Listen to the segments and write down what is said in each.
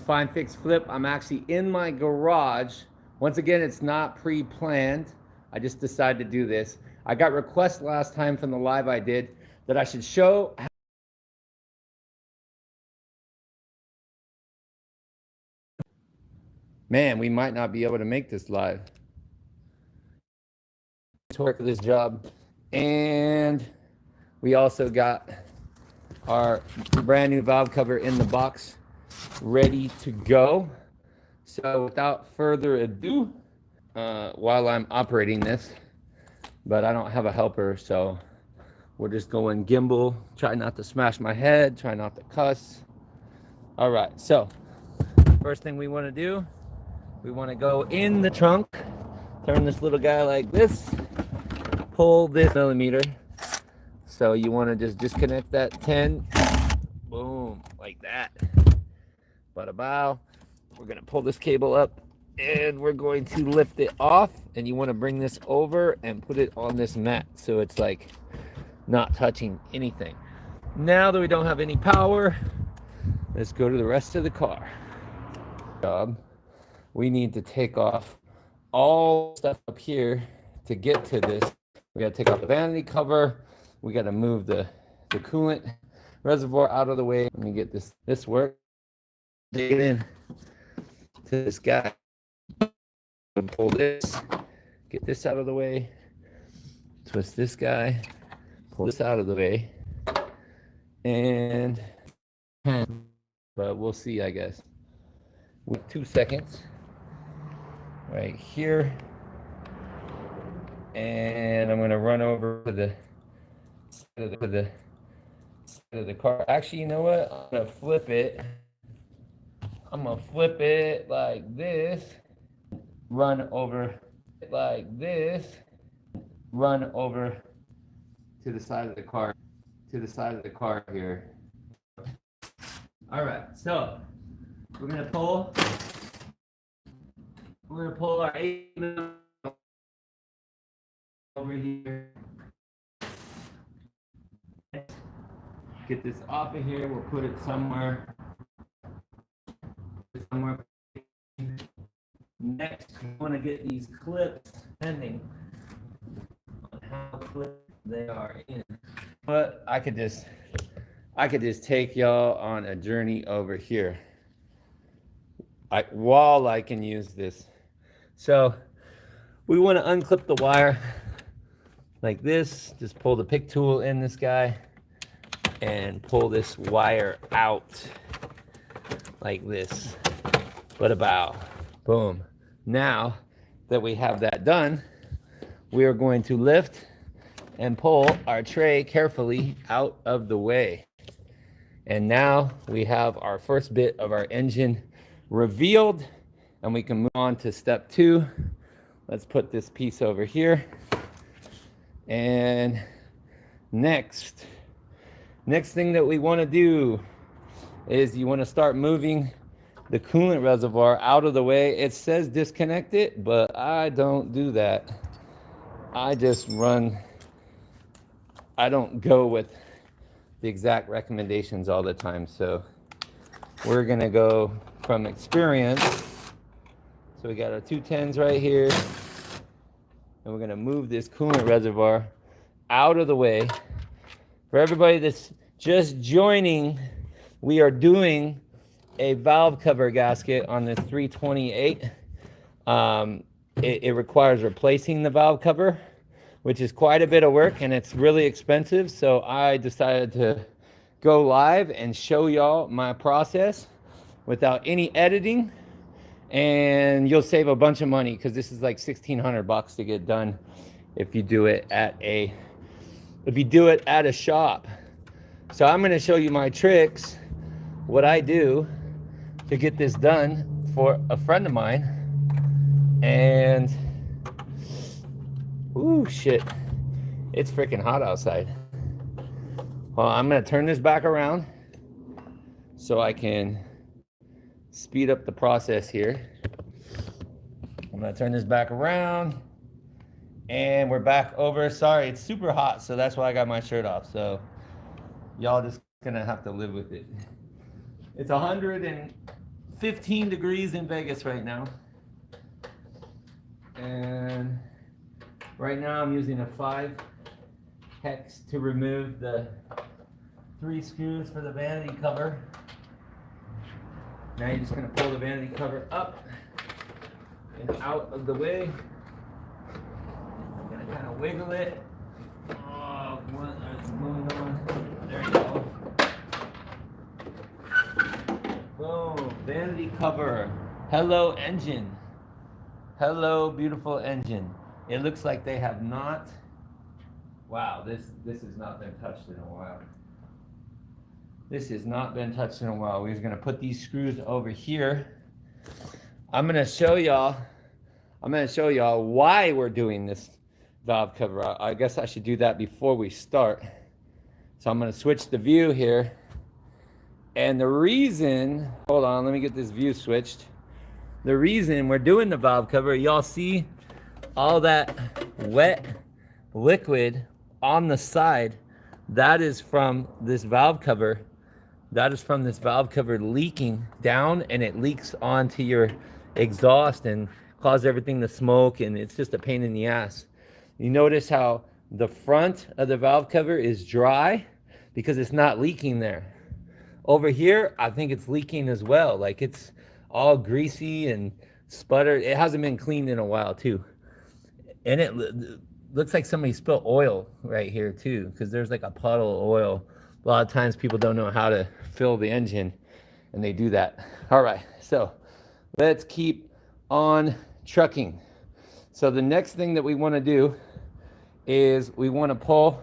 Find Fix Flip. I'm actually in my garage. Once again, it's not pre-planned. I just decided to do this. I got requests last time from the live I did that I should show. Man, we might not be able to make this live. Work this job. And we also got our brand new valve cover in the box, ready to go. So without further ado, while I'm operating this, but I don't have a helper, so we're just going gimbal, try not to smash my head, try not to cuss. All right, so first thing we want to do, we want to go in the trunk, turn this little guy like this, pull this millimeter. So you want to just disconnect that 10, boom, like that. Bada bow. We're going to pull this cable up and we're going to lift it off, and you want to bring this over and put it on this mat so it's like not touching anything. Now that we don't have any power, let's go to the rest of the car. We need to take off all stuff up here to get to this. We got to take off the vanity cover. We got to move the coolant reservoir out of the way. Let me get this work. Dig it in to this guy. Pull this, get this out of the way. Twist this guy, pull this out of the way. And, but we'll see, I guess. With 2 seconds. Right here. And I'm going to run over to the side of the car. Actually, you know what? I'm going to flip it. I'm going to flip it like this. Run over like this. Run over to the side of the car. To the side of the car here. All right. So we're going to pull. We're going to pull our 8mm over here. Get this off of here. We'll put it somewhere. Next, we want to get these clips, depending on how clipped they are in. But I could just take y'all on a journey over here. While I can use this. So we want to unclip the wire like this. Just pull the pick tool in this guy and pull this wire out like this. But about boom. Now that we have that done, we are going to lift and pull our tray carefully out of the way. And now we have our first bit of our engine revealed, and we can move on to step 2. Let's put this piece over here. And next thing that we want to do is you want to start moving the coolant reservoir out of the way. It says disconnect it, but I don't do that. I just run. I don't go with the exact recommendations all the time. So we're going to go from experience. So we got our 210s right here. And we're going to move this coolant reservoir out of the way. For everybody that's just joining, we are doing a valve cover gasket on this 328. It requires replacing the valve cover, which is quite a bit of work, and it's really expensive. So I decided to go live and show y'all my process without any editing, and you'll save a bunch of money because this is like $1,600 to get done if you do it at a shop. So I'm going to show you my tricks, what I do to get this done for a friend of mine. And ooh, shit, it's freaking hot outside. Well, I'm going to turn this back around so I can speed up the process here. I'm going to turn this back around, and we're back over. Sorry, it's super hot, so that's why I got my shirt off. So y'all just going to have to live with it. It's 100 and 15 degrees in Vegas right now. And right now I'm using a 5 hex to remove the 3 screws for the vanity cover. Now you're just going to pull the vanity cover up and out of the way. I'm going to kind of wiggle it. Oh, what is going on? There you go. Boom, vanity cover. Hello, engine. Hello, beautiful engine. It looks like they have not. Wow, this has not been touched in a while. This has not been touched in a while. We're going to put these screws over here. I'm going to show y'all why we're doing this valve cover. I guess I should do that before we start. So I'm going to switch the view here. And the reason, hold on, let me get this view switched. The reason we're doing the valve cover, y'all see all that wet liquid on the side. That is from this valve cover. That is from this valve cover leaking down, and it leaks onto your exhaust and causes everything to smoke, and it's just a pain in the ass. You notice how the front of the valve cover is dry because it's not leaking there. Over here, I think it's leaking as well. Like it's all greasy and sputtered. It hasn't been cleaned in a while too. And it looks like somebody spilled oil right here too, because there's like a puddle of oil. A lot of times people don't know how to fill the engine, and they do that. All right, so let's keep on trucking. So the next thing that we want to do is we want to pull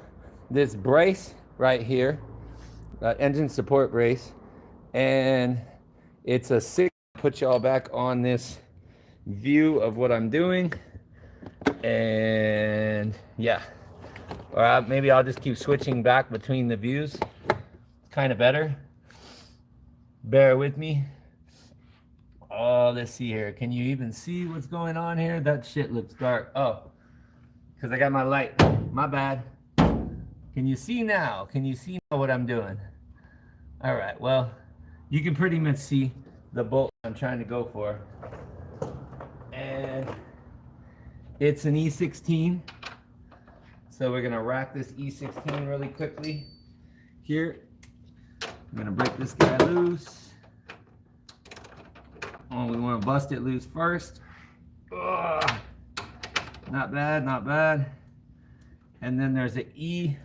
this brace right here, engine support brace, and it's a 6. Put y'all back on this view of what I'm doing, and yeah. Or maybe I'll just keep switching back between the views. Kind of better. Bear with me. Oh, let's see here. Can you even see what's going on here? That shit looks dark. Oh, because I got my light. My bad. Can you see now? Can you see now what I'm doing? All right, well, you can pretty much see the bolt I'm trying to go for. And it's an E16. So we're gonna rack this E16 really quickly. Here, I'm gonna break this guy loose. Oh, we wanna bust it loose first. Ugh. Not bad, not bad. And then there's an E18.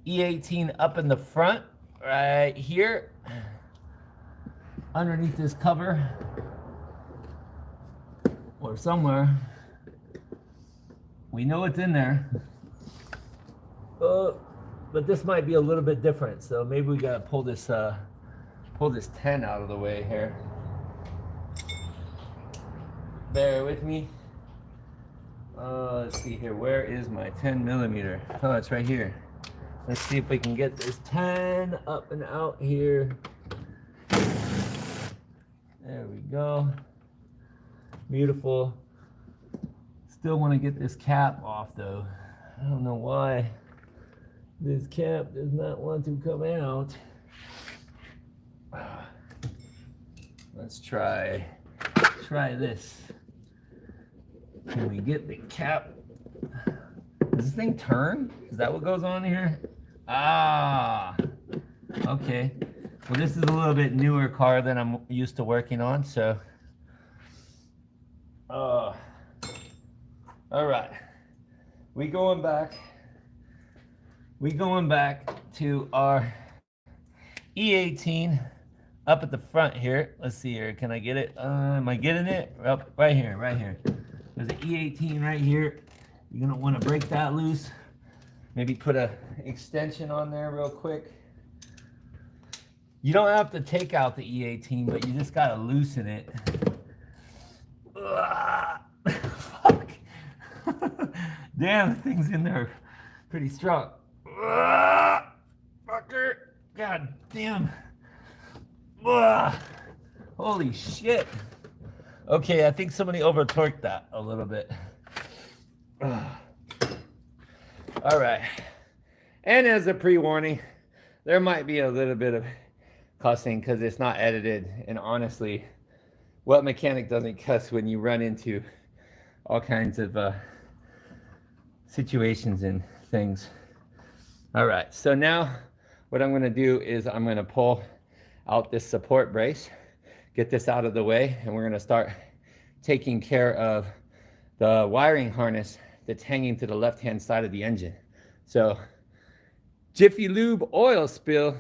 E18 up in the front, right here. Underneath this cover, or somewhere. We know it's in there. But this might be a little bit different, so maybe we gotta pull this 10 out of the way here. Bear with me. Let's see here. Where is my 10 millimeter? Oh, it's right here. Let's see if we can get this 10 up and out here. There we go. Beautiful. Still want to get this cap off though. I don't know why this cap does not want to come out. Let's try this. Can we get the cap? Does this thing turn? Is that what goes on here? Ah, okay. Well, this is a little bit newer car than I'm used to working on, so. All right. We going back to our E18 up at the front here. Let's see here. Can I get it? Am I getting it? Up right here, right here. There's an E18 right here. You're gonna want to break that loose. Maybe put a extension on there real quick. You don't have to take out the E18, but you just gotta loosen it. Fuck. Damn, the thing's in there pretty strong. Fucker. God damn. Holy shit. Okay, I think somebody over torqued that a little bit. All right. And as a pre-warning, there might be a little bit of cussing because it's not edited. And honestly, what mechanic doesn't cuss when you run into all kinds of situations and things? All right, so now what I'm going to do is I'm going to pull out this support brace, get this out of the way, and we're going to start taking care of the wiring harness that's hanging to the left-hand side of the engine. So, Jiffy Lube oil spill.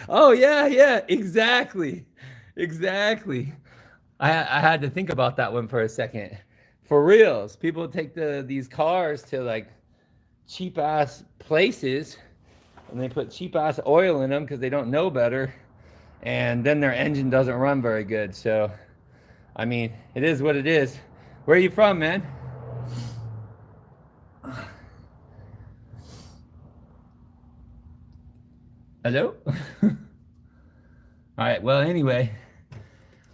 Oh, yeah, exactly. I had to think about that one for a second. For reals, people take these cars to like cheap ass places and they put cheap ass oil in them because they don't know better, and then their engine doesn't run very good. So I mean, it is what it is. Where are you from, man? Hello? All right, well, anyway,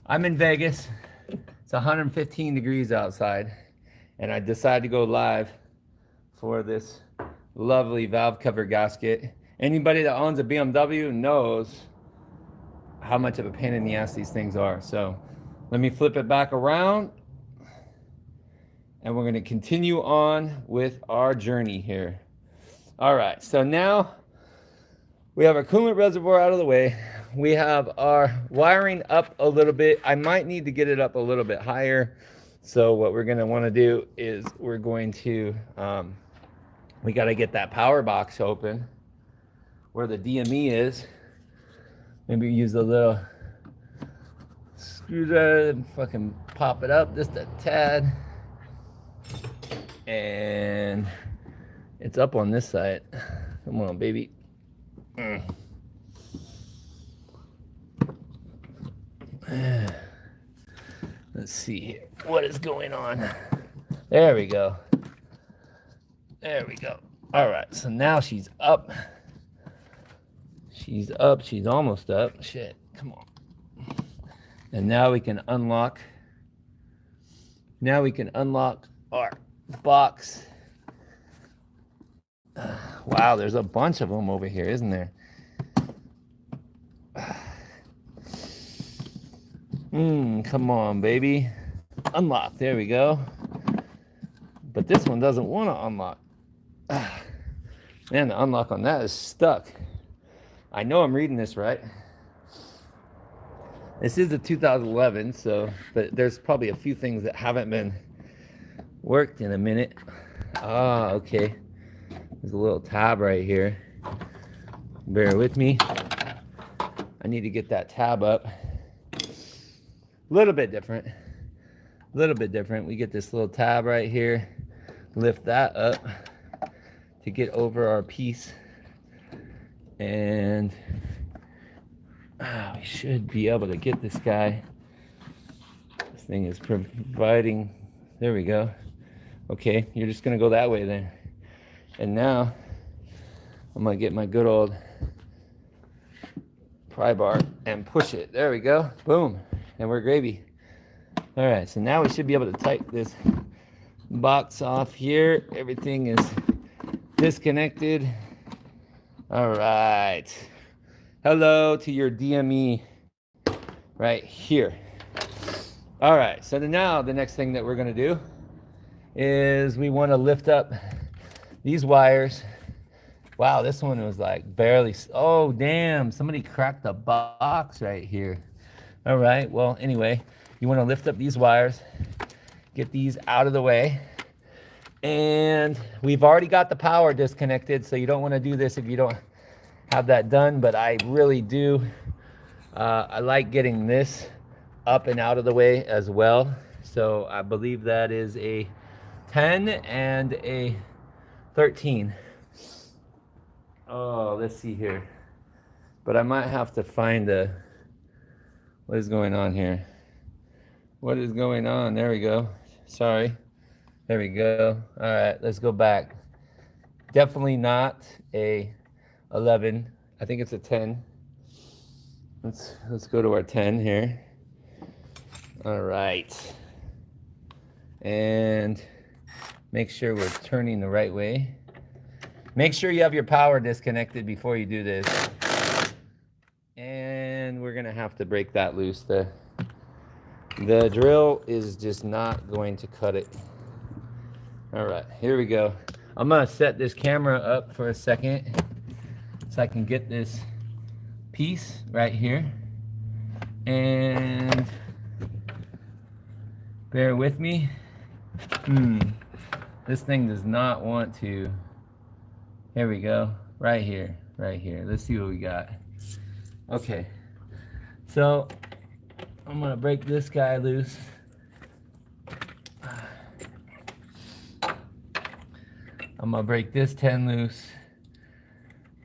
I'm in Vegas. It's 115 degrees outside, and I decided to go live for this lovely valve cover gasket. Anybody that owns a BMW knows how much of a pain in the ass these things are. So let me flip it back around, and we're going to continue on with our journey here. All right, so now we have our coolant reservoir out of the way. We have our wiring up a little bit. I might need to get it up a little bit higher. So what we're going to want to do is we're going to, we got to get that power box open where the DME is. Maybe use a little screwdriver and fucking pop it up just a tad. And it's up on this side. Come on, baby. Let's see here. What is going on? There we go. All right, so now she's up. She's almost up. Shit, come on. And now we can unlock. Our box. Wow, there's a bunch of them over here, isn't there? Come on, baby. Unlock. There we go. But this one doesn't want to unlock. Man, the unlock on that is stuck. I know I'm reading this right. This is a 2011, but there's probably a few things that haven't been worked in a minute. Okay. There's a little tab right here. Bear with me. I need to get that tab up. A little bit different. We get this little tab right here. Lift that up to get over our piece. And we should be able to get this guy. This thing is providing. There we go. Okay, you're just going to go that way then. And now I'm going to get my good old pry bar and push it. There we go. Boom. And we're gravy. All right, so now we should be able to take this box off here. Everything is disconnected. All right. Hello to your DME right here. All right, so now the next thing that we're going to do is we want to lift up these wires. Wow, this one was like barely. Oh, damn. Somebody cracked the box right here. All right. Well, anyway, you want to lift up these wires, get these out of the way. And we've already got the power disconnected, so you don't want to do this if you don't have that done. But I really do. I like getting this up and out of the way as well. So I believe that is a 10 and a 13. Oh, let's see here. But I might have to find what is going on here. What is going on? There we go. Sorry. There we go. All right, let's go back. Definitely not a 11. I think it's a 10. Let's go to our 10 here. All right. And make sure we're turning the right way. Make sure you have your power disconnected before you do this. gonna have to break that loose. The drill is just not going to cut it. All right, here we go. I'm gonna set this camera up for a second so I can get this piece right here. And bear with me. This thing does not want to. Here we go. Right here. Right here. Let's see what we got. Okay. So I'm gonna break this guy loose. I'm gonna break this 10 loose.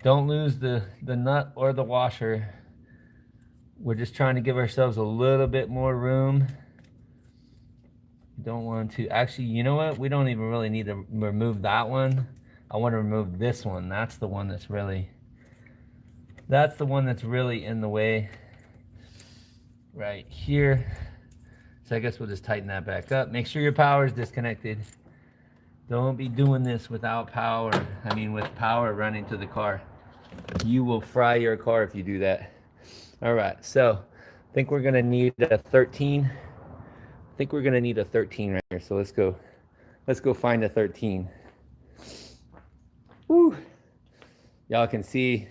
Don't lose the nut or the washer. We're just trying to give ourselves a little bit more room. Don't want to, actually, you know what? We don't even really need to remove that one. I want to remove this one. That's the one that's really in the way right here. So I guess we'll just tighten that back up. Make sure your power is disconnected. Don't be doing this without power. I mean, with power running to the car. You will fry your car if you do that. All right, so I think we're gonna need a 13. I think we're gonna need a 13 right here. So let's go find a 13. Woo! Y'all can see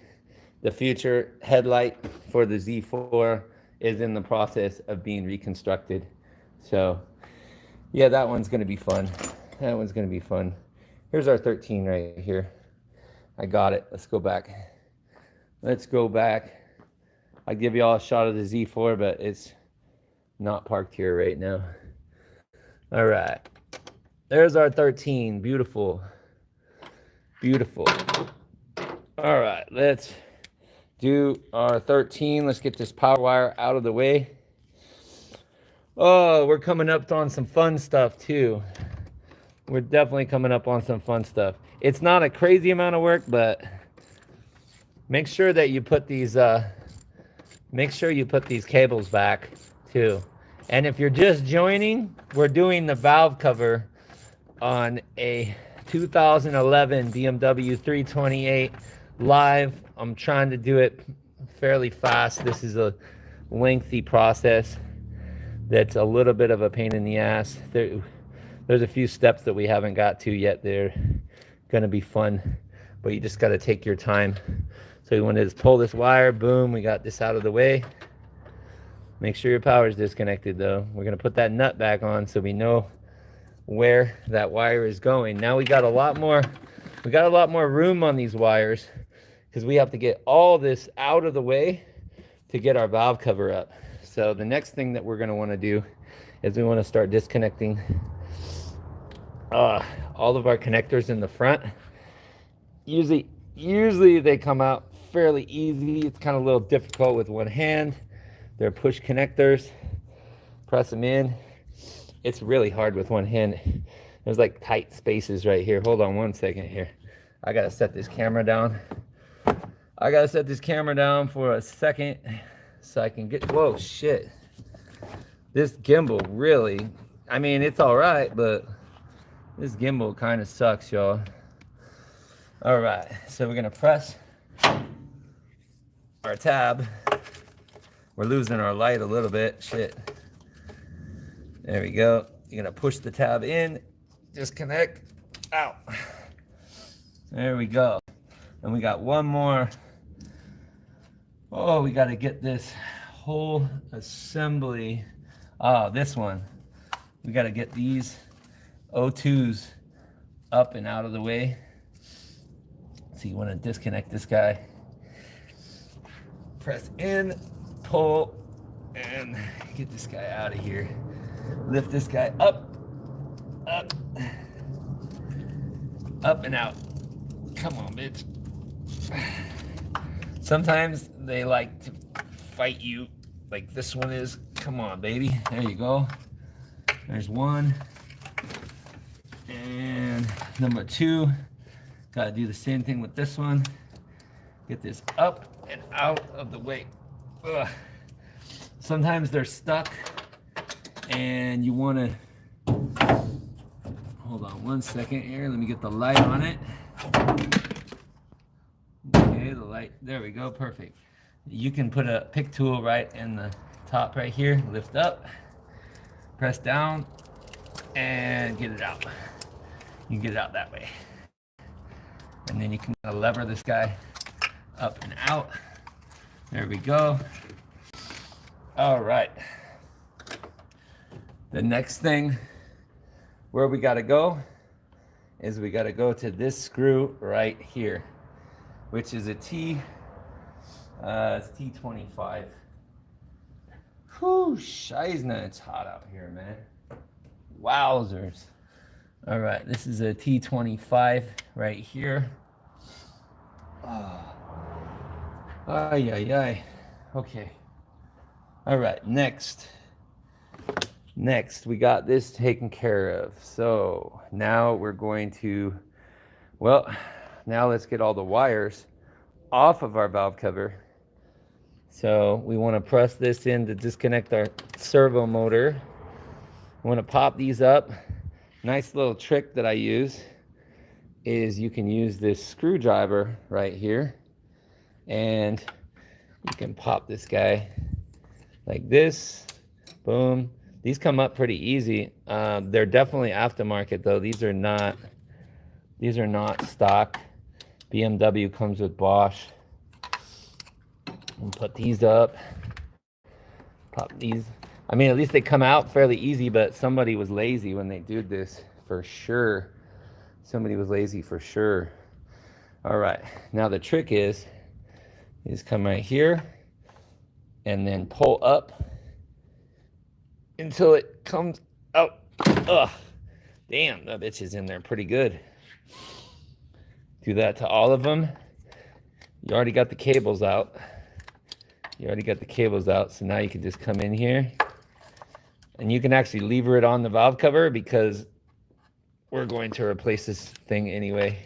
the future headlight for the Z4 is in the process of being reconstructed. So yeah, that one's gonna be fun. That one's gonna be fun. Here's our 13 right here. I got it. Let's go back. Let's go back. I'll give you all a shot of the Z4, but it's not parked here right now. All right. There's our 13. Beautiful. Beautiful. All right. Let's do our 13. Let's get this power wire out of the way. Oh, we're coming up on some fun stuff too. We're definitely coming up on some fun stuff. It's not a crazy amount of work, but make sure that you put these cables back too. And if you're just joining, we're doing the valve cover on a 2011 BMW 328 live. I'm trying to do it fairly fast. This is a lengthy process that's a little bit of a pain in the ass. There's a few steps that we haven't got to yet. They're gonna be fun, but you just gotta take your time. So you want to just pull this wire, boom, we got this out of the way. Make sure your power is disconnected though. We're gonna put that nut back on so we know where that wire is going. Now we got a lot more room on these wires because we have to get all this out of the way to get our valve cover up. So the next thing that we're gonna wanna do is we wanna start disconnecting all of our connectors in the front. Usually they come out fairly easy. It's kind of a little difficult with one hand. They're push connectors. Press them in. It's really hard with one hand. There's like tight spaces right here. Hold on one second here. I gotta set this camera down. I gotta set this camera down for a second so I can get, whoa, shit. This gimbal really, I mean, it's all right, but this gimbal kind of sucks, y'all. All right, so we're gonna press our tab. We're losing our light a little bit, shit. There we go. You're gonna push the tab in, disconnect, out. There we go. And we got one more. Oh, we gotta get this whole assembly. This one. We gotta get these O2s up and out of the way. So you want to disconnect this guy. Press in, pull, and get this guy out of here. Lift this guy up, up, up and out. Come on, bitch. Sometimes they like to fight you like this one is. Come on, baby. There you go. There's one. And number two. Gotta do the same thing with this one. Get this up and out of the way. Ugh. Sometimes they're stuck and you wanna, hold on one second here. Let me get the light on it. Okay, the light, there we go, perfect. You can put a pick tool right in the top right here, lift up, press down, and get it out. You can get it out that way. And then you can lever this guy up and out. There we go. All right. The next thing where we gotta go is we gotta go to this screw right here, which is a it's T25. Whew, Scheisner, it's hot out here, man. Wowzers. All right, this is a T25 right here. Oh. Ay, ay, ay. Okay. All right, next, we got this taken care of. So now we're going to, well, now let's get all the wires off of our valve cover. So we want to press this in to disconnect our servo motor. We want to pop these up. Nice little trick that I use is you can use this screwdriver right here, and you can pop this guy like this. Boom. These come up pretty easy. They're definitely aftermarket though. These are not stock. BMW comes with Bosch. And put these up. Pop these. I mean, at least they come out fairly easy, but somebody was lazy when they did this for sure. Somebody was lazy for sure. All right, now the trick is come right here and then pull up until it comes out. Ugh, damn, that bitch is in there pretty good. Do that to all of them. You already got the cables out. So now you can just come in here and you can actually lever it on the valve cover because we're going to replace this thing anyway.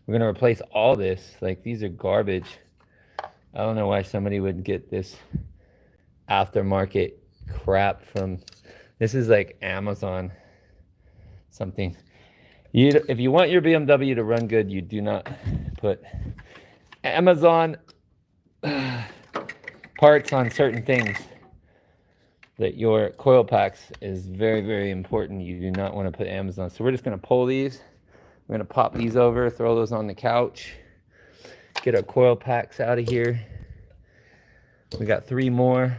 We're going to replace all this. Like, these are garbage. I don't know why somebody would get this aftermarket crap from, this is like Amazon something. If you want your BMW to run good, you do not put Amazon parts on certain things. That your coil packs is very, very important. You do not want to put Amazon. So we're just going to pull these. We're going to pop these over, throw those on the couch, get our coil packs out of here. We got 3 more.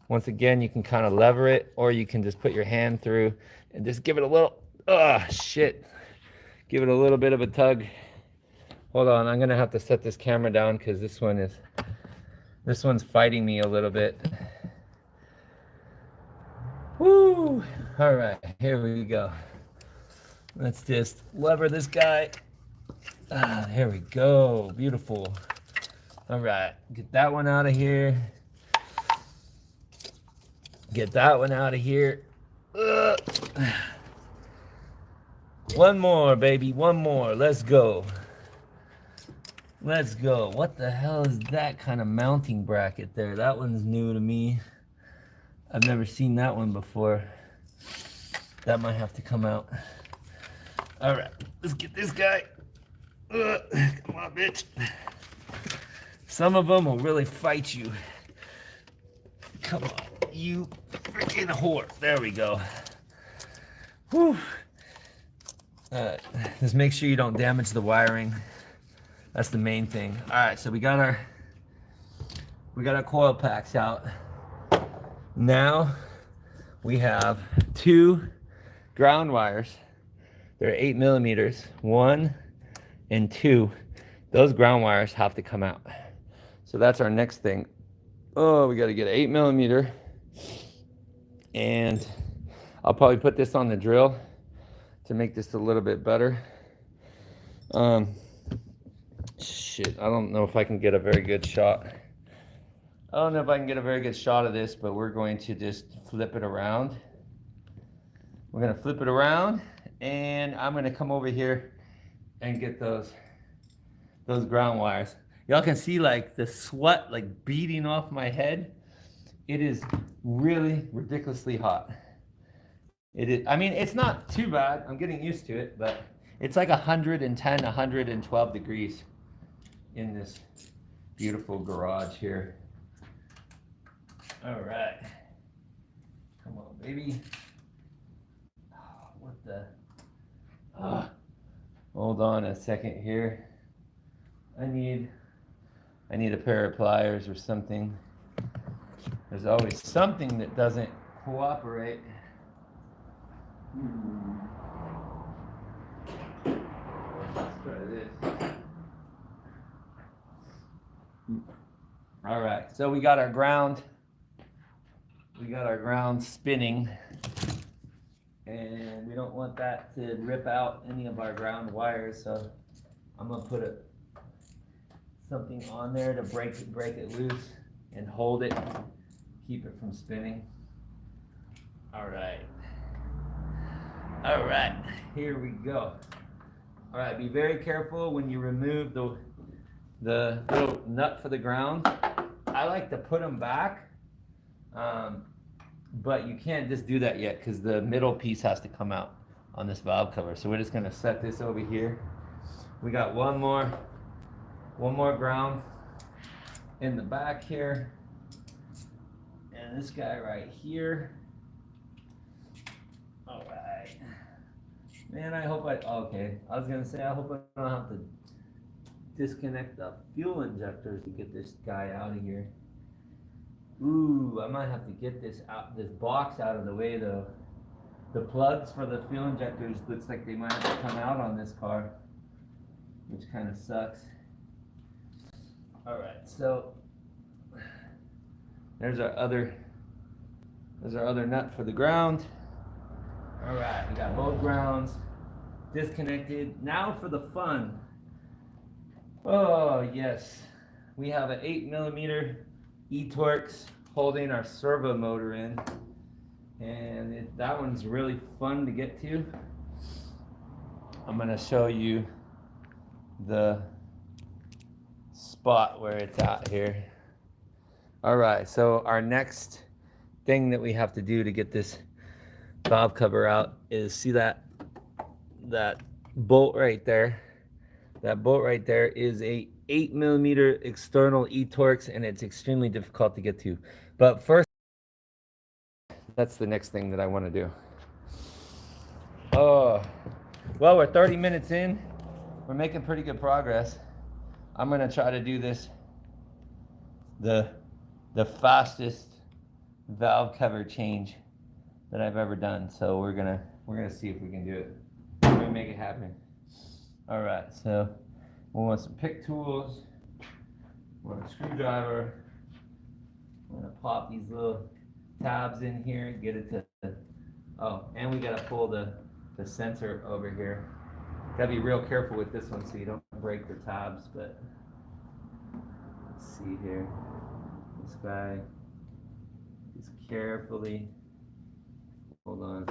Once again, you can kind of lever it, or you can just put your hand through and just give it a little, give it a little bit of a tug. Hold on, I'm going to have to set this camera down because this one's fighting me a little bit. Woo! All right, here we go. Let's just lever this guy. Here we go. Beautiful. All right, get that one out of here. Get that one out of here. One more, baby. One more. Let's go. Let's go. What the hell is that kind of mounting bracket there? That one's new to me. I've never seen that one before. That might have to come out. All right, let's get this guy. Come on, bitch. Some of them will really fight you. Come on, you freaking whore. There we go. Whew. Just make sure you don't damage the wiring. That's the main thing. All right, so we got our coil packs out. Now we have 2 ground wires. They're 8 millimeters, 1 and 2. Those ground wires have to come out. So that's our next thing. Oh, we got to get an 8 millimeter. And I'll probably put this on the drill to make this a little bit better. Shit, I don't know if I can get a very good shot. I don't know if I can get a very good shot of this, but we're going to just flip it around. We're going to flip it around, and I'm going to come over here and get those ground wires. Y'all can see like the sweat like beating off my head. It is really ridiculously hot. It is, I mean, it's not too bad. I'm getting used to it, but it's like 110, 112 degrees in beautiful garage here. All right. Come on, baby. Oh, what the? Hold on a second here. I need a pair of pliers or something. There's always something that doesn't cooperate. Let's try this. All right, so we got our ground. We got our ground spinning, and we don't want that to rip out any of our ground wires. So I'm gonna put something on there to break it loose and hold it, keep it from spinning. All right. All right, here we go. All right, be very careful when you remove the little nut for the ground. I like to put them back, but you can't just do that yet because the middle piece has to come out on this valve cover. So we're just gonna set this over here. We got one more ground in the back here, and this guy right here. All right. Man, I hope okay. I was gonna say, I hope I don't have to disconnect the fuel injectors to get this guy out of here. Ooh, I might have to get this box out of the way though. The plugs for the fuel injectors looks like they might have to come out on this car, which kind of sucks. All right, so there's our other nut for the ground. All right, we got both grounds disconnected. Now for the fun. Oh yes, we have an 8mm E-Torx holding our servo motor in, and that one's really fun to get to. I'm gonna show you the spot where it's at here. All right, so our next thing that we have to do to get this valve cover out is, see that bolt right there. That bolt right there is a 8mm external E-Torx, and it's extremely difficult to get to. But first, that's the next thing that I want to do. Oh, well, we're 30 minutes in. We're making pretty good progress. I'm gonna try to do this the fastest valve cover change that I've ever done. So we're gonna see if we can do it. We're gonna make it happen. All right, so we want some pick tools. We want a screwdriver. We're gonna pop these little tabs in here and get it to. Oh, and we gotta pull the sensor over here. Gotta be real careful with this one so you don't break the tabs. But let's see here. This guy, just carefully. Hold on.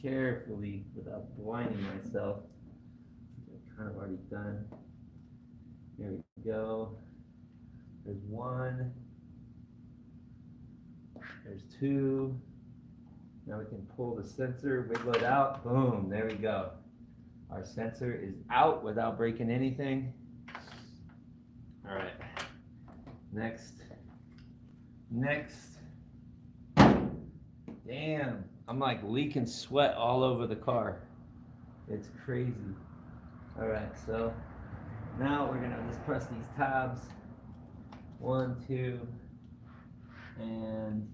Carefully, without blinding myself. I've kind of already done. Here we go. There's one. There's two. Now we can pull the sensor, wiggle it out. Boom, there we go. Our sensor is out without breaking anything. All right. Next. Damn, I'm like leaking sweat all over the car. It's crazy. All right, so now we're gonna just press these tabs. 1, 2, and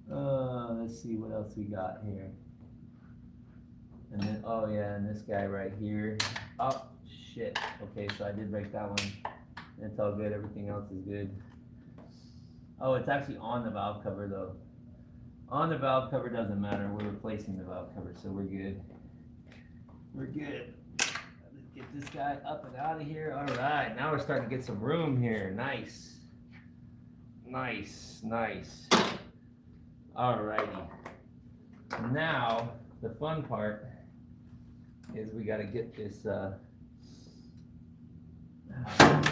let's see what else we got here. And then, oh yeah, and this guy right here. Oh shit. Okay, so I did break that one. It's all good. Everything else is good. Oh, it's actually on the valve cover though. On the valve cover doesn't matter. We're replacing the valve cover, so we're good. We're good. Let's get this guy up and out of here. All right, now we're starting to get some room here. Nice. Nice, nice. All righty. Now, the fun part is we got to get this, let's not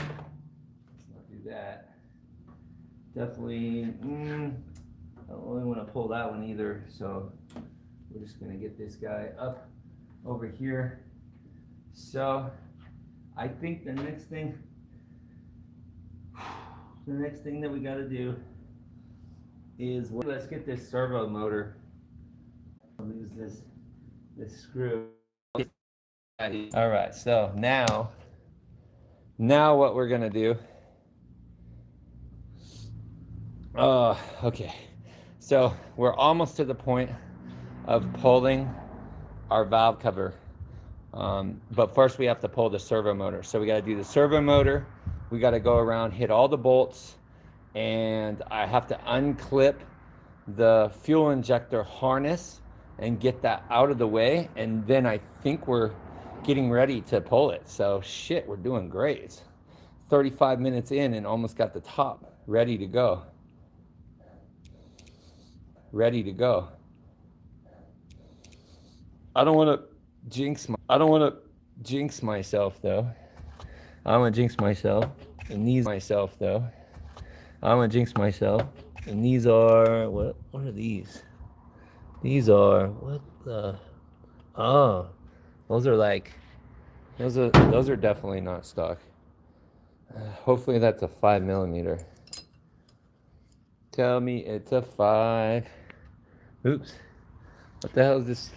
do that. Definitely, I don't really want to pull that one either, so we're just going to get this guy up over here. So I think the next thing that we got to do is, let's get this servo motor. I'll use this screw. All right, so now what we're gonna do. Okay, so we're almost to the point of pulling our valve cover, but first we have to pull the servo motor. So we got to do the servo motor. We got to go around, hit all the bolts, and I have to unclip the fuel injector harness and get that out of the way, and then I think we're getting ready to pull it. So shit, we're doing great. It's 35 minutes in and almost got the top ready to go. Ready to go. I don't want to jinx myself though. I don't want to jinx myself. And these And these are what are these? These are what the oh, those are like those are definitely not stock. Hopefully that's a 5mm. Tell me it's a 5. Oops. What the hell is this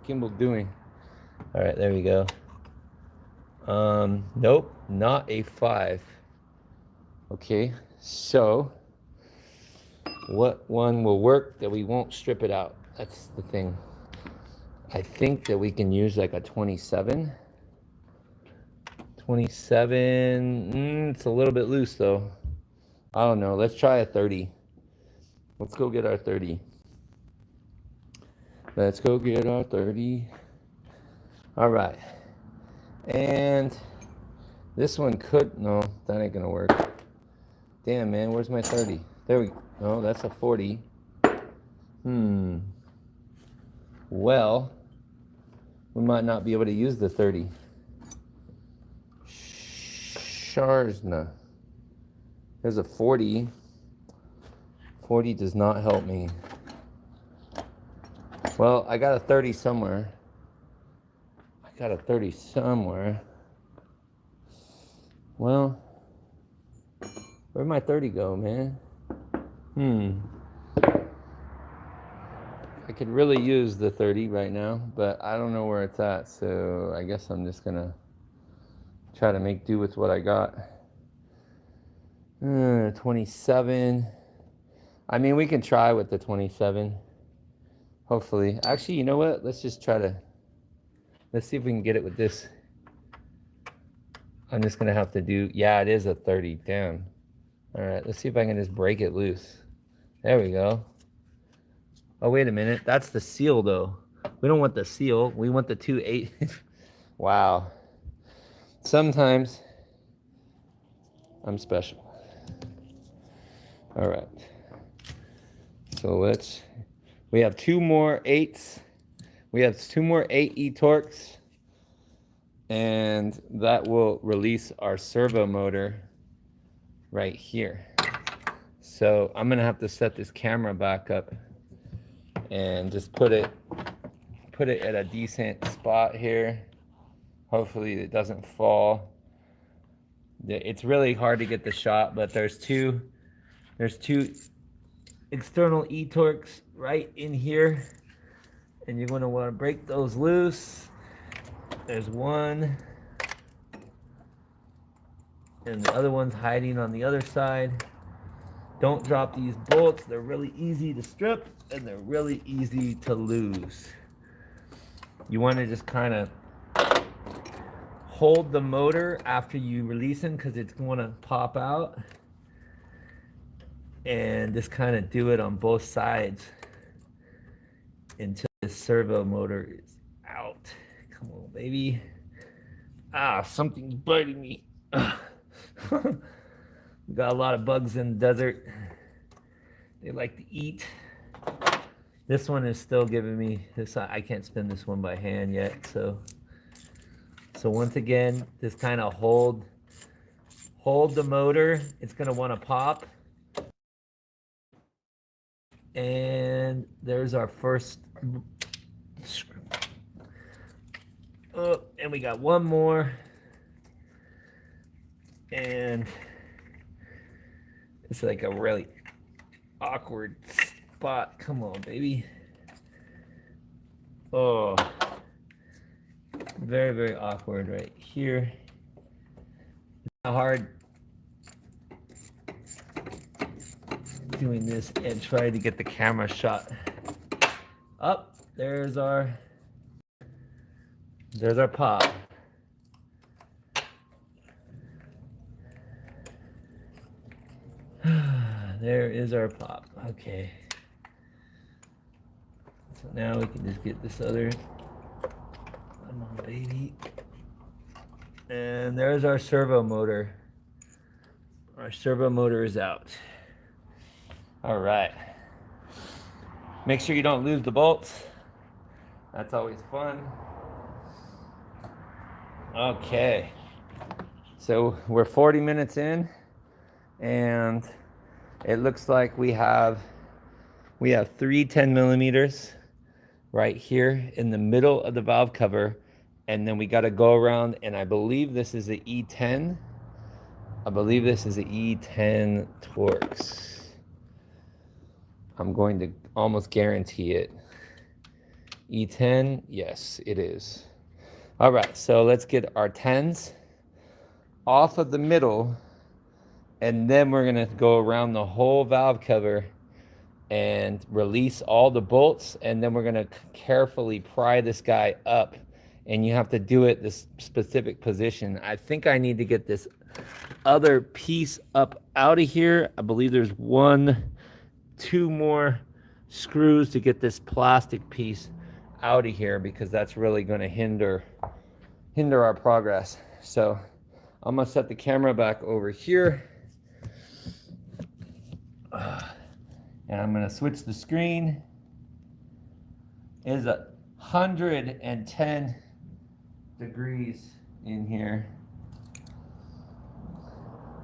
gimbal doing? All right, there we go. Nope, not a 5. Okay, so what one will work that we won't strip it out? That's the thing. I think that we can use like a 27. 27, it's a little bit loose though. I don't know, let's try a 30. Let's go get our 30. Let's go get our 30. All right. And this one could, no, that ain't gonna work. Damn, man, where's my 30? There we go. No, that's a 40. Well, we might not be able to use the 30. Sharzna. There's a 40. 40 does not help me. Well, I got a 30 somewhere. Well, where'd my 30 go, man? I could really use the 30 right now, but I don't know where it's at, so I guess I'm just gonna try to make do with what I got. 27. I mean, we can try with the 27. Hopefully. Actually, you know what? Let's just try to... Let's see if we can get it with this. I'm just going to have to do... Yeah, it is a 30. Damn. All right, let's see if I can just break it loose. There we go. Oh, wait a minute. That's the seal, though. We don't want the seal. We want the 2/8. Wow. Sometimes I'm special. All right. So we have 2 more 8s. We have 2 more 8E torques. And that will release our servo motor right here. So I'm gonna have to set this camera back up and just put it at a decent spot here. Hopefully it doesn't fall. It's really hard to get the shot, but there's two external e-torques right in here, and you're going to want to break those loose. There's one, and the other one's hiding on the other side. Don't drop these bolts. They're really easy to strip, and they're really easy to lose. You want to just kind of hold the motor after you release them, because it's going to pop out. And just kind of do it on both sides until the servo motor is out. Come on, baby. Ah, something's biting me. We got a lot of bugs in the desert. They like to eat. This one is still giving me this. I can't spin this one by hand yet. So once again, just kind of hold the motor. It's going to want to pop. And there's our first screw. Oh, and we got one more. And it's like a really awkward spot. Come on, baby. Oh, very, very awkward right here. It's hard doing this and trying to get the camera shot up. There's our pop. There is our pop. Okay. So now we can just get this other. Come on, baby. And there's our servo motor. Our servo motor is out. All right. Make sure you don't lose the bolts. That's always fun. Okay. So we're 40 minutes in, and it looks like we have 3 10mm right here in the middle of the valve cover, and then we got to go around, and I believe this is the E10. I believe this is the E10 Torx. I'm going to almost guarantee it. E10, yes, it is. All right, so let's get our 10s off of the middle, and then we're gonna go around the whole valve cover and release all the bolts, and then we're gonna carefully pry this guy up, and you have to do it this specific position. I think I need to get this other piece up out of here. I believe there's 2 more screws to get this plastic piece out of here, because that's really going to hinder our progress. So I'm gonna set the camera back over here, and I'm gonna switch the screen. It is 110 degrees in here.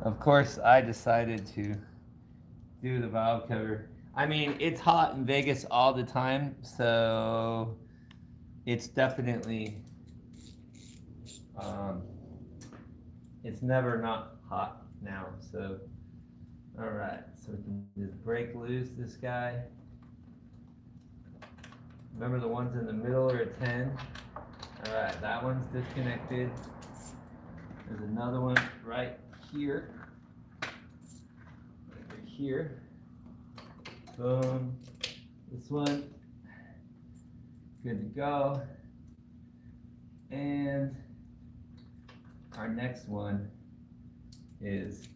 Of course, I decided to do the valve cover. I mean, it's hot in Vegas all the time, so it's definitely, it's never not hot now. So, all right, so we can just break loose this guy. Remember, the ones in the middle are a 10. All right, that one's disconnected. There's another one right here. Right here. Boom. This one. Good to go. And our next one is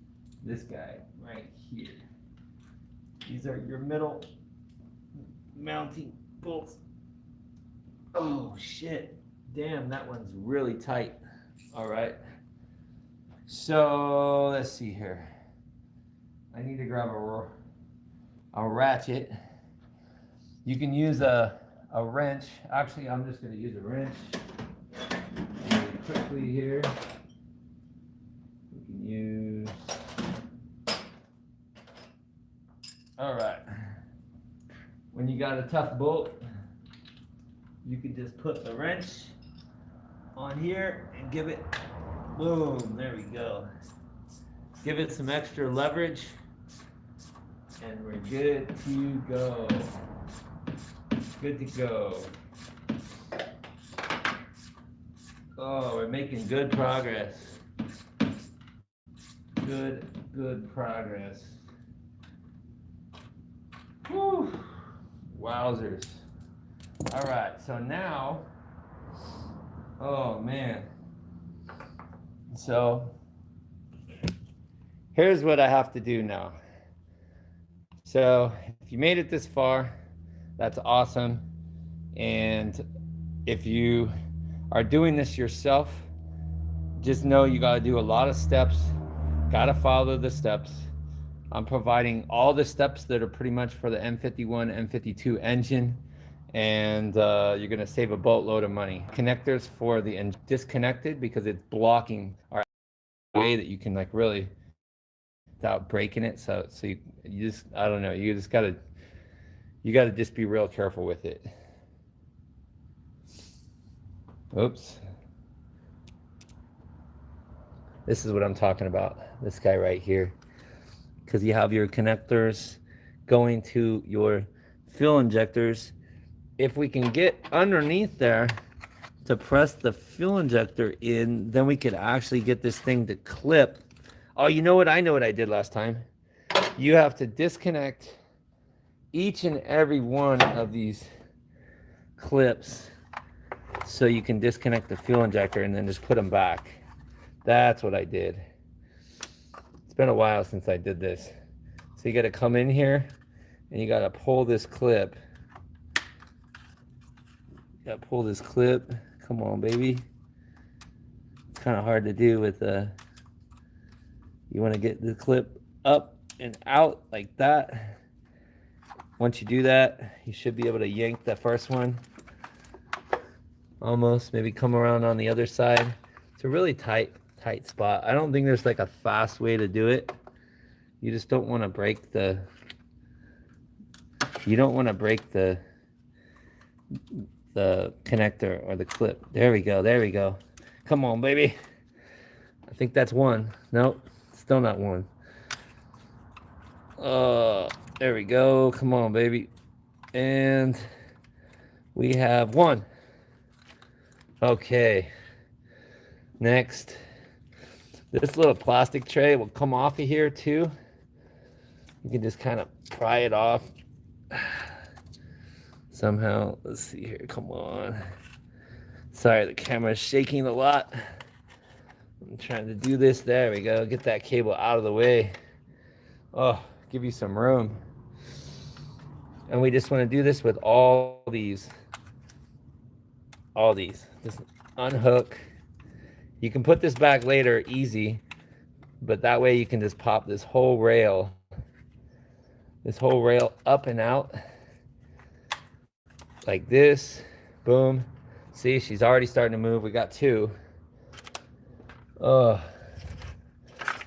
this guy right here. These are your middle mounting bolts. Oh shit. Damn, that one's really tight. All right. So let's see here. I need to grab a ratchet. You can use a wrench. Actually, I'm just going to use a wrench. Really quickly here. We can use. All right. When you got a tough bolt, you can just put the wrench on here and give it, boom, there we go. Give it some extra leverage, and we're good to go. Good to go. Oh, we're making good progress. Good progress. Whew. Wowzers. All right, so now, oh man. So here's what I have to do now. So if you made it this far, that's awesome. And if you are doing this yourself, just know you got to do a lot of steps, got to follow the steps. I'm providing all the steps that are pretty much for the M51, M52 engine, and you're going to save a boatload of money. Connectors for the engine disconnected because it's blocking our way that you can like really without breaking it. So you just, I don't know, you got to just be real careful with it. Oops. This is what I'm talking about. This guy right here. Because you have your connectors going to your fuel injectors. If we can get underneath there to press the fuel injector in, then we could actually get this thing to clip. Oh, you know what? I know what I did last time. You have to disconnect each and every one of these clips so you can disconnect the fuel injector and then just put them back. That's what I did. It's been a while since I did this. So you got to come in here and you got to pull this clip. You got to pull this clip. Come on, baby. It's kind of hard to do with you want to get the clip up and out like that. Once you do that, you should be able to yank the first one. Almost. Maybe come around on the other side. It's a really tight spot. I don't think there's like a fast way to do it. You just don't want to break the connector or the clip. There we go. Come on, baby. I think that's one. Nope, still not one. There we go. Come on, baby. And we have one. Okay. Next. This little plastic tray will come off of here too. You can just kind of pry it off somehow. Let's see here. Come on. Sorry, the camera's shaking a lot. I'm trying to do this. There we go. Get that cable out of the way. Oh, give you some room. And we just want to do this with all these. Just unhook. You can put this back later easy, but that way you can just pop this whole rail up and out like this. Boom. See, she's already starting to move. We got two. Oh,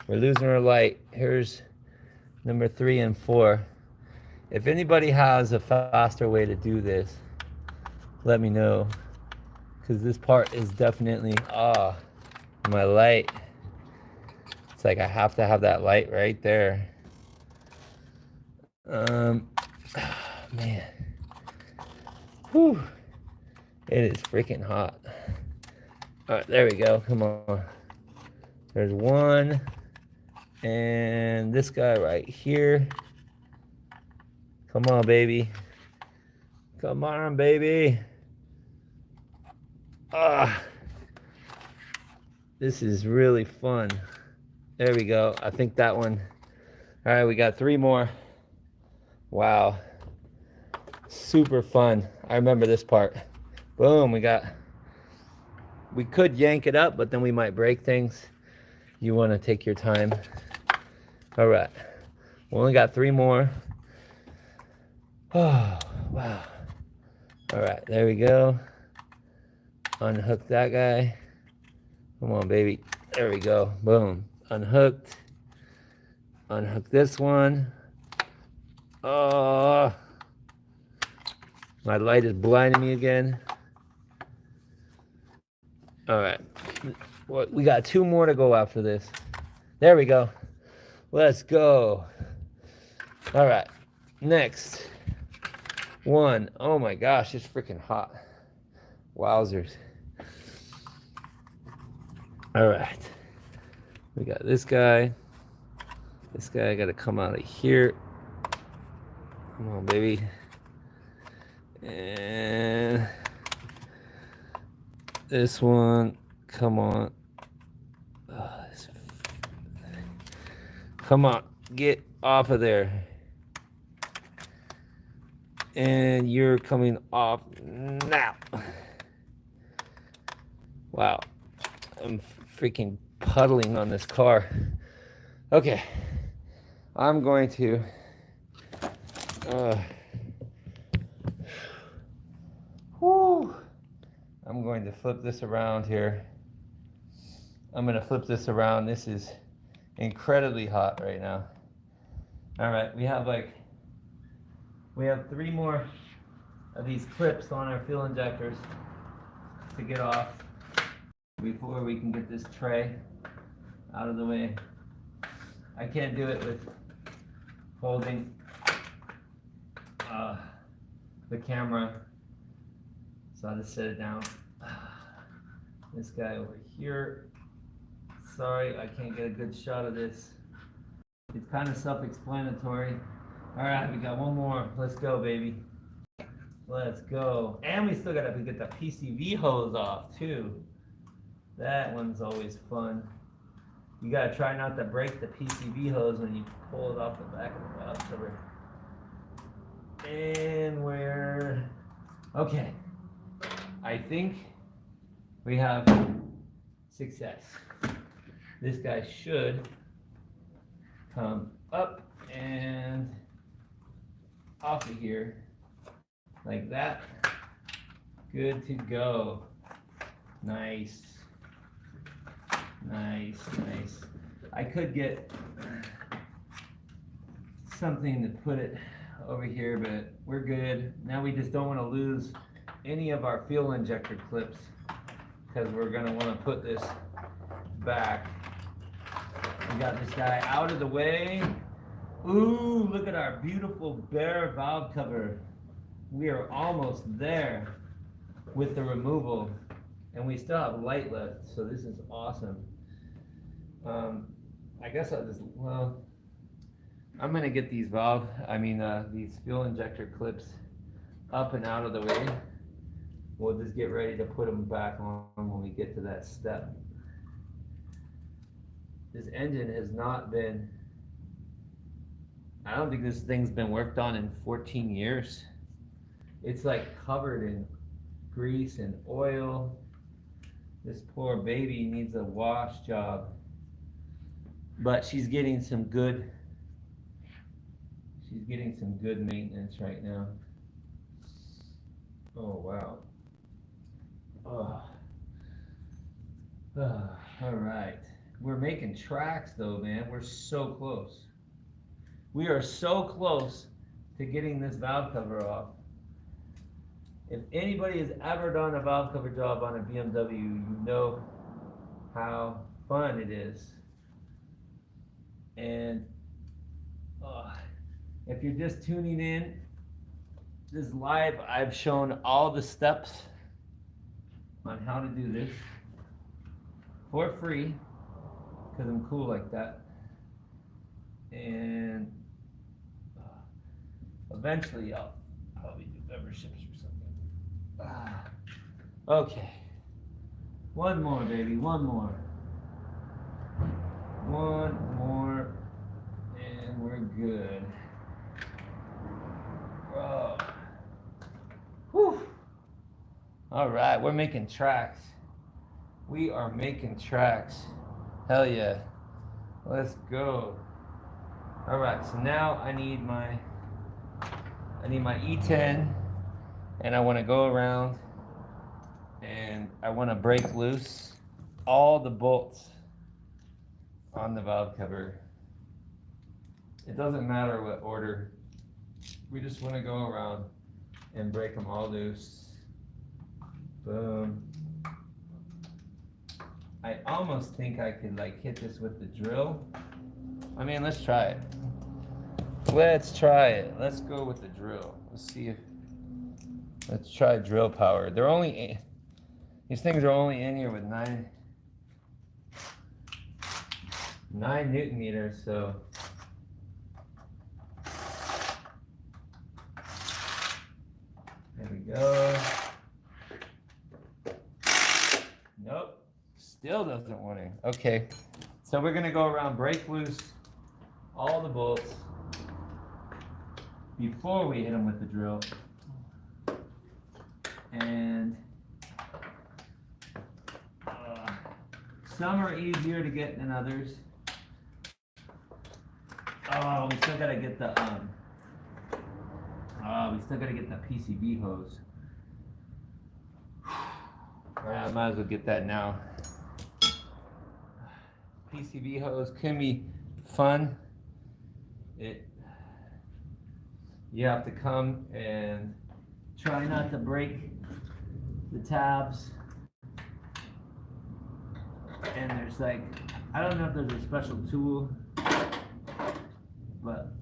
we're losing our light. Here's number 3 and 4. If anybody has a faster way to do this, let me know, because this part is definitely my light. It's like I have to have that light right there. Man. Whew. It is freaking hot. All right, there we go. Come on. There's one. And this guy right here. Come on, baby. Come on, baby. This is really fun. There we go. I think that one. All right, we got 3 more. Wow. Super fun. I remember this part. Boom, we could yank it up, but then we might break things. You want to take your time. All right. We only got 3 more. Oh, wow. All right, there we go. Unhook that guy. Come on, baby. There we go. Boom. Unhooked. Unhook this one. Oh, my light is blinding me again. All right. Well, we got 2 more to go after this. There we go. Let's go. All right. Next one. Oh my gosh, it's freaking hot. Wowzers. All right. We got this guy. This guy got to come out of here. Come on, baby. And this one. Come on. Come on. Get off of there. And you're coming off now. Wow. I'm freaking puddling on this car. Okay. I'm going to I'm going to flip this around here. I'm going to flip this around. This is incredibly hot right now. All right, we have 3 more of these clips on our fuel injectors to get off before we can get this tray. out of the way. I can't do it with holding the camera, so I'll just set it down. This guy over here, sorry, I can't get a good shot of this. It's kind of self-explanatory. All right, we got one more. Let's go, baby. Let's go. And we still gotta get the PCV hose off too. That one's always fun. You gotta try not to break the PCV hose when you pull it off the back of the valve cover. And we're okay. I think we have success. This guy should come up and off of here like that. Good to go. Nice. Nice, nice. I could get something to put it over here, but we're good. Now we just don't want to lose any of our fuel injector clips because we're going to want to put this back. We got this guy out of the way. Ooh, look at our beautiful bare valve cover. We are almost there with the removal, and we still have light left, so this is awesome. I guess I'll just, well, I'm gonna get these these fuel injector clips up and out of the way. We'll just get ready to put them back on when we get to that step. This engine has not been, I don't think this thing's been worked on in 14 years. It's like covered in grease and oil. This poor baby needs a wash job. But she's getting some good maintenance right now. Oh wow. Oh. All right. We're making tracks though, man. We're so close. We are so close to getting this valve cover off. If anybody has ever done a valve cover job on a BMW, you know how fun it is. And if you're just tuning in, this is live. I've shown all the steps on how to do this for free because I'm cool like that. And eventually I'll probably do memberships or something. Okay. One more, baby. One more. One more. And we're good. Whoa. Whew. All right. We're making tracks. We are making tracks. Hell yeah. Let's go. All right. So now I need my E10, and I want to go around and I want to break loose all the bolts on the valve cover. It doesn't matter what order. We just want to go around and break them all loose. Boom. I almost think I could like hit this with the drill. I mean, let's try it. Let's try it. Let's go with the drill. Let's try drill power. These things are only in here with 9 Newton meters, so there we go. Nope, still doesn't want it. Okay, so we're gonna go around, break loose all the bolts before we hit them with the drill. And some are easier to get than others. Oh, we still gotta get the PCB hose. All right, I might as well get that now. PCB hose can be fun. You have to come and try not to break the tabs. And there's like I don't know if there's a special tool, but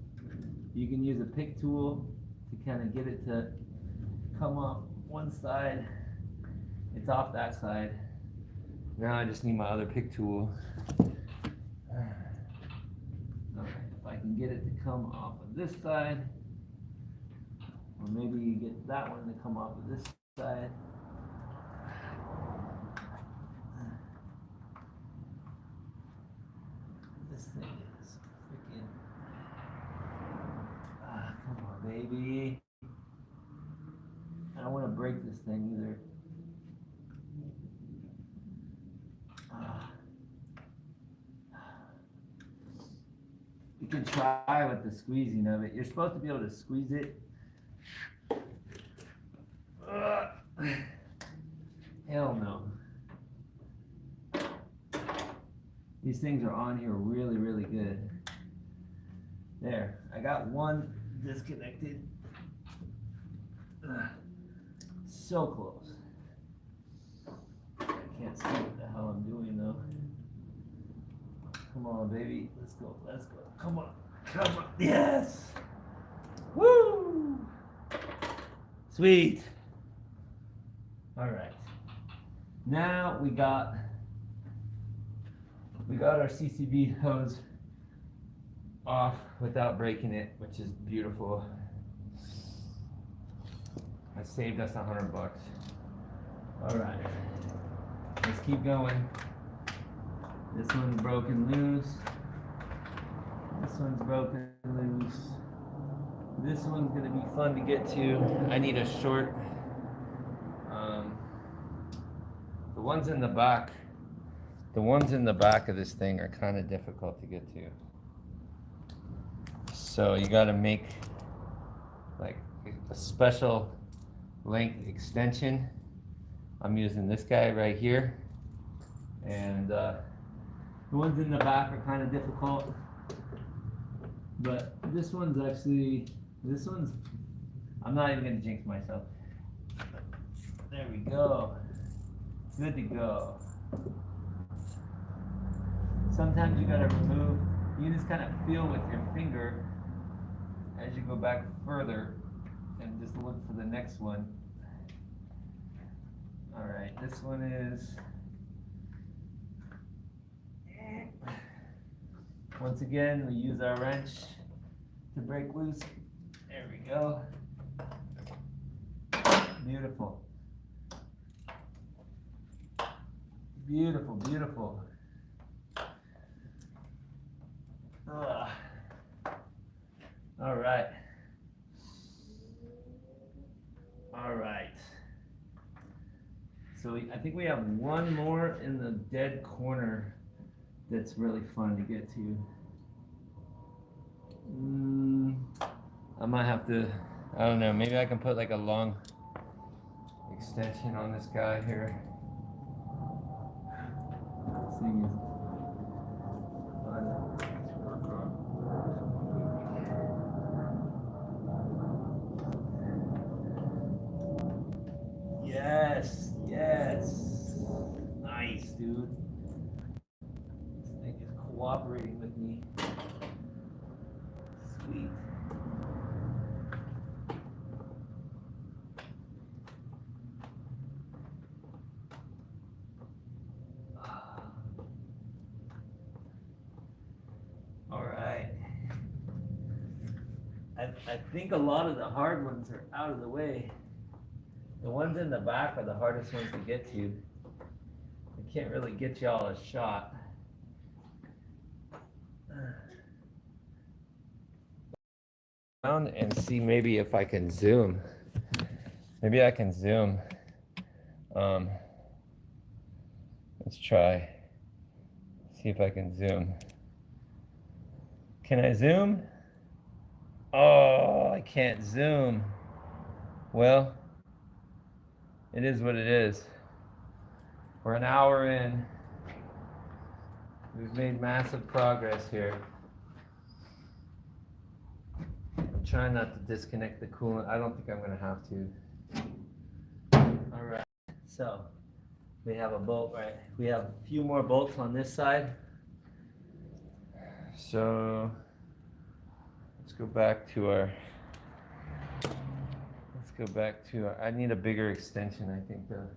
you can use a pick tool to kind of get it to come off one side. It's off that side. Now I just need my other pick tool. Alright, if I can get it to come off of this side, or maybe you get that one to come off of this side. This thing is freaking. Come on, baby. I don't want to break this thing either. You can try with the squeezing of it. You're supposed to be able to squeeze it. Hell no. These things are on here really, really good. There, I got one disconnected. So close. I can't see what the hell I'm doing though. Come on, baby. Let's go. Let's go. Come on. Come on. Yes. Woo. Sweet. All right. Now we got our CCV hose off without breaking it, which is beautiful. That saved us $100. All right. Let's keep going. This one's broken loose. This one's broken loose. This one's gonna be fun to get to. I need a short. The ones in the back of this thing are kind of difficult to get to. So you gotta make like a special length extension. I'm using this guy right here. And the ones in the back are kind of difficult, but this one's, I'm not even gonna jinx myself. There we go. Good to go. Sometimes you gotta remove, you just kind of feel with your finger as you go back further and just look for the next one. All right, this one is, once again, we use our wrench to break loose. There we go. Beautiful. Beautiful, beautiful. All right. All right. So I think we have one more in the dead corner that's really fun to get to. I might have to, I don't know, maybe I can put like a long extension on this guy here. This thing is fun to work on. Yes, yes. Nice, dude. This thing is cooperating with me. Sweet. All right. I think a lot of the hard ones are out of the way. The ones in the back are the hardest ones to get to. I can't really get y'all a shot. Around and see maybe if I can zoom. Maybe I can zoom. Let's try. See if I can zoom. Can I zoom? Oh, I can't zoom. Well, it is what it is. We're an hour in. We've made massive progress here. I'm trying not to disconnect the coolant. I don't think I'm going to have to. All right. So we have a bolt, right? We have a few more bolts on this side. So let's go back to our, I need a bigger extension, I think, though.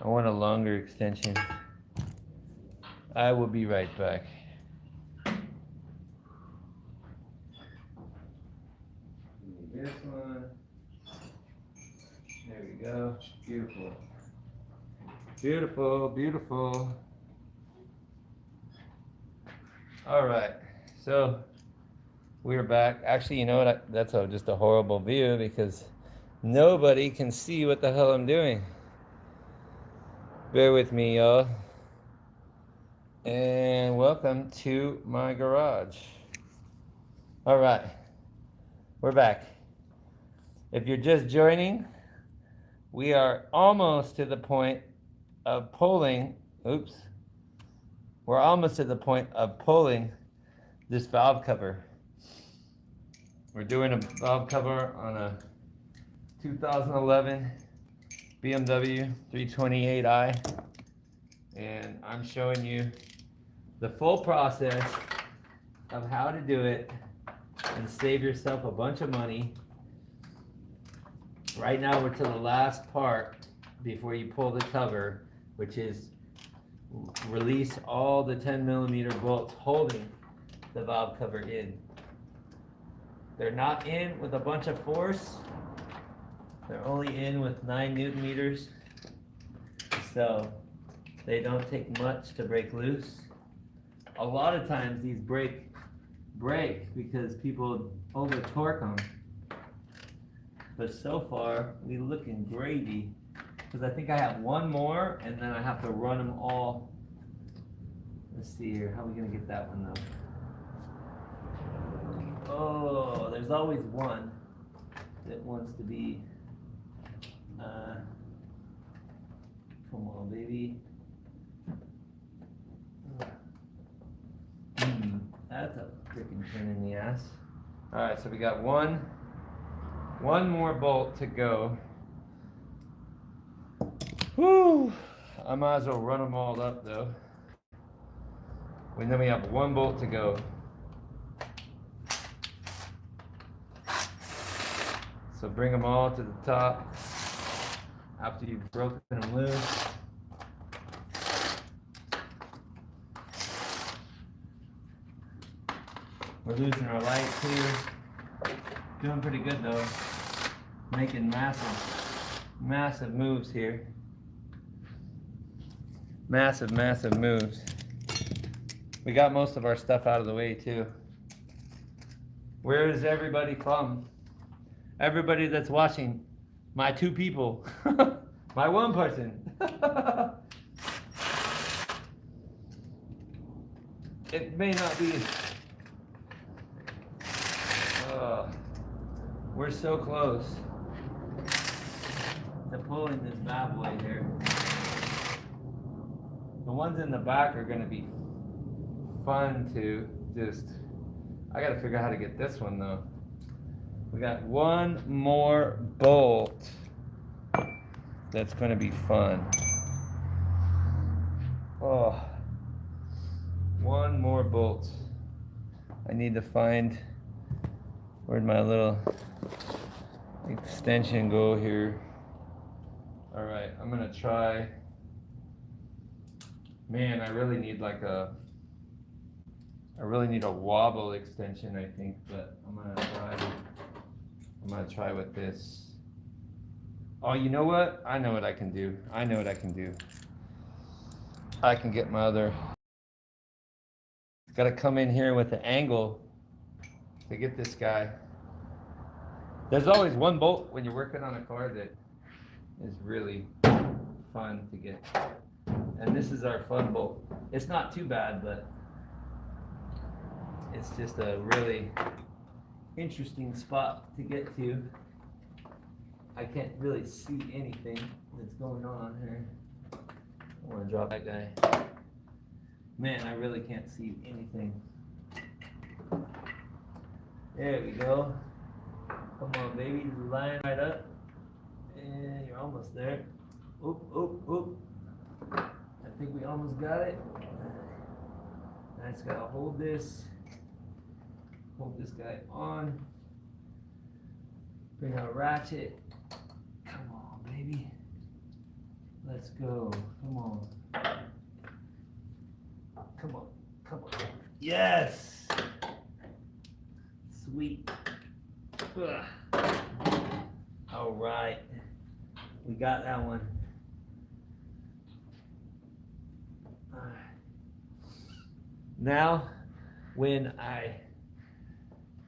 I want a longer extension. I will be right back. This one. There we go. Beautiful. Beautiful, beautiful. All right. So we're back. Actually, you know what? That's just a horrible view because nobody can see what the hell I'm doing. Bear with me, y'all. And welcome to my garage. All right. We're back. If you're just joining, we are almost to the point of pulling. Oops. We're almost to the point of pulling this valve cover. We're doing a valve cover on a 2011 BMW 328i, and I'm showing you the full process of how to do it and save yourself a bunch of money. Right now we're to the last part before you pull the cover, which is release all the 10mm bolts holding the valve cover in. They're not in with a bunch of force. They're only in with 9 Newton meters. So they don't take much to break loose. A lot of times these break because people over torque them. But so far we looking gravy, because I think I have one more and then I have to run them all. Let's see here, how are we gonna get that one though? Oh, there's always one that wants to be, come on baby. That's a freaking pain in the ass. All right, so we got one more bolt to go. Whew, I might as well run them all up though. And then we have one bolt to go. So bring them all to the top after you've broken them loose. We're losing our lights here. Doing pretty good though. Making massive moves here. Massive moves. We got most of our stuff out of the way too. Where is everybody from? Everybody that's watching. My 2 people. My 1 person. It may not be. We're so close to pulling this bad boy here. The ones in the back are going to be fun to just, I got to figure out how to get this one though. We got one more bolt that's going to be fun. Oh, one more bolt. I need to find, where'd my little extension go here? All right, I'm gonna try. Man, I really need a wobble extension, I think, but I'm gonna try with this. Oh, you know what? I know what I can do. I can get my other. Got to come in here with the angle to get this guy. There's always one bolt when you're working on a car that is really fun to get. And this is our fun bolt. It's not too bad, but it's just a really interesting spot to get to. I can't really see anything that's going on here. I want to drop that guy. Man, I really can't see anything. There we go. Come on, baby, line right up. And you're almost there. Oop, oop, oop. I think we almost got it. I just gotta hold this guy on, bring our ratchet. Come on, baby. Let's go. Come on. Come on. Come on. Yes! Sweet. Ugh. All right. We got that one. All right. Now, when I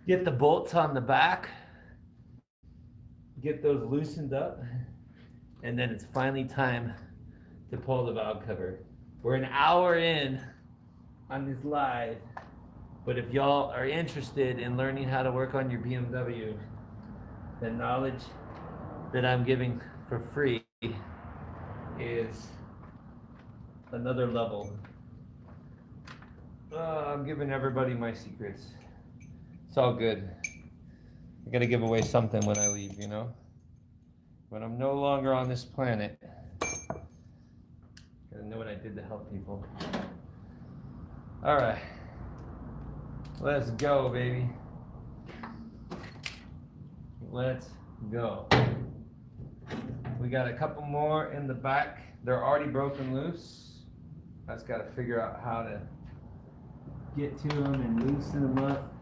get the bolts on the back, get those loosened up, and then it's finally time to pull the valve cover. We're an hour in on this live, but if y'all are interested in learning how to work on your BMW, the knowledge that I'm giving for free is another level. I'm giving everybody my secrets. It's all good. I gotta give away something when I leave, you know? When I'm no longer on this planet, gotta know what I did to help people. All right, let's go, baby. Let's go. We got a couple more in the back. They're already broken loose. I just gotta figure out how to get to them and loosen them up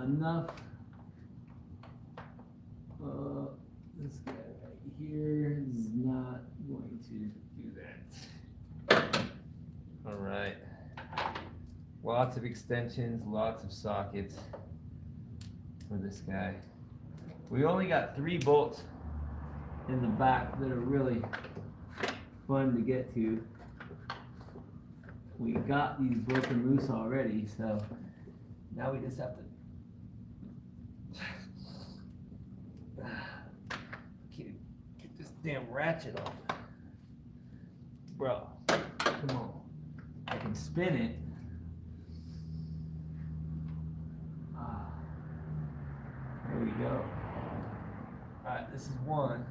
enough. This guy right here is not going to do that. All right. Lots of extensions, lots of sockets for this guy. We only got 3 bolts in the back that are really fun to get to. We got these broken loose already, so now we just have to get this damn ratchet off. Bro, come on. I can spin it. There we go. Alright, this is one.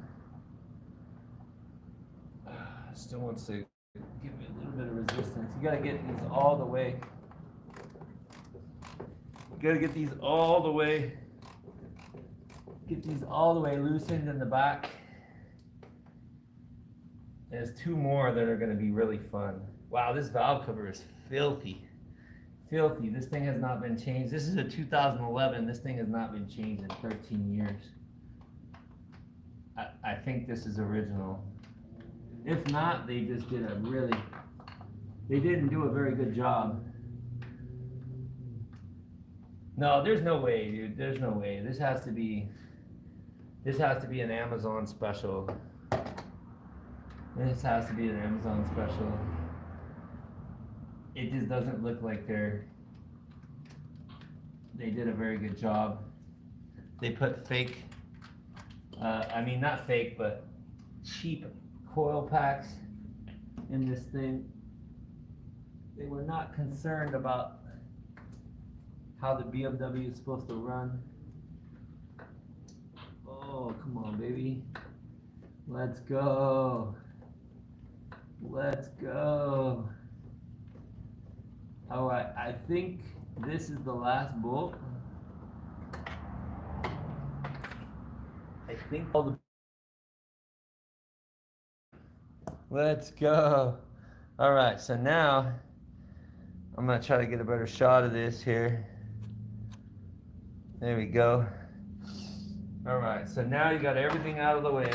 Still wants to give me a little bit of resistance. You gotta get these all the way. You gotta get these all the way. Get these all the way loosened in the back. There's 2 more that are gonna be really fun. Wow, this valve cover is filthy. Filthy. This thing has not been changed. This is a 2011. This thing has not been changed in 13 years. I think this is original. If not, they just did they didn't do a very good job. No, there's no way, dude. There's no way. This has to be an Amazon special. This has to be an Amazon special. It just doesn't look like they did a very good job. They put fake, not fake, but cheap coil packs in this thing. They were not concerned about how the BMW is supposed to run. Oh, come on, baby. Let's go. Let's go. All right, I think this is the last bolt. I think all the... Let's go. All right, so now I'm gonna try to get a better shot of this here. There we go. All right, so now you got everything out of the way.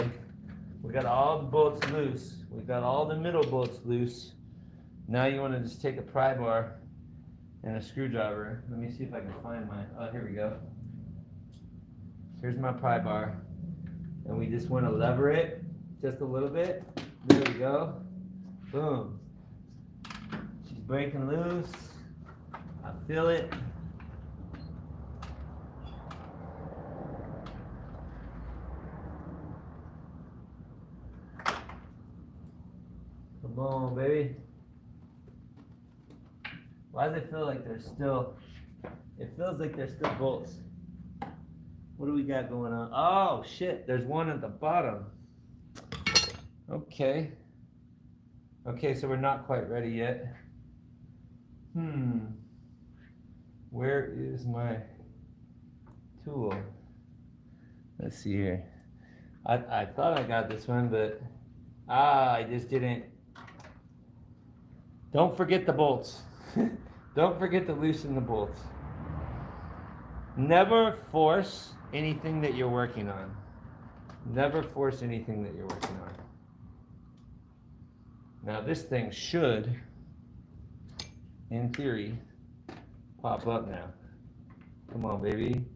We got all the bolts loose. We got all the middle bolts loose. Now you want to just take a pry bar and a screwdriver. Let me see if I can find mine. Oh, here we go. Here's my pry bar. And we just want to lever it just a little bit. There we go. Boom. She's breaking loose. I feel it. Come on, baby. Why does it feel like there's still, it feels like there's still bolts. What do we got going on? Oh, shit, there's one at the bottom. Okay. Okay, so we're not quite ready yet. Where is my tool? Let's see here. I thought I got this one, but I just didn't. Don't forget the bolts. Don't forget to loosen the bolts. Never force anything that you're working on. Never force anything that you're working on. Now this thing should, in theory, pop up now. Come on, baby.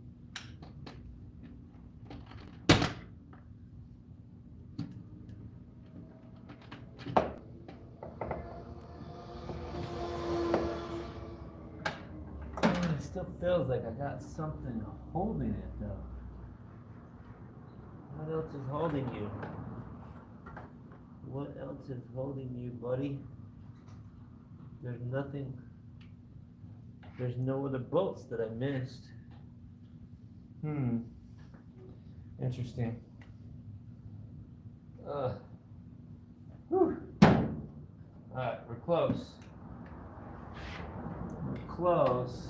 It still feels like I got something holding it though. What else is holding you? What else is holding you, buddy? There's nothing. There's no other bolts that I missed. Interesting. Whew. Alright, we're close. We're close.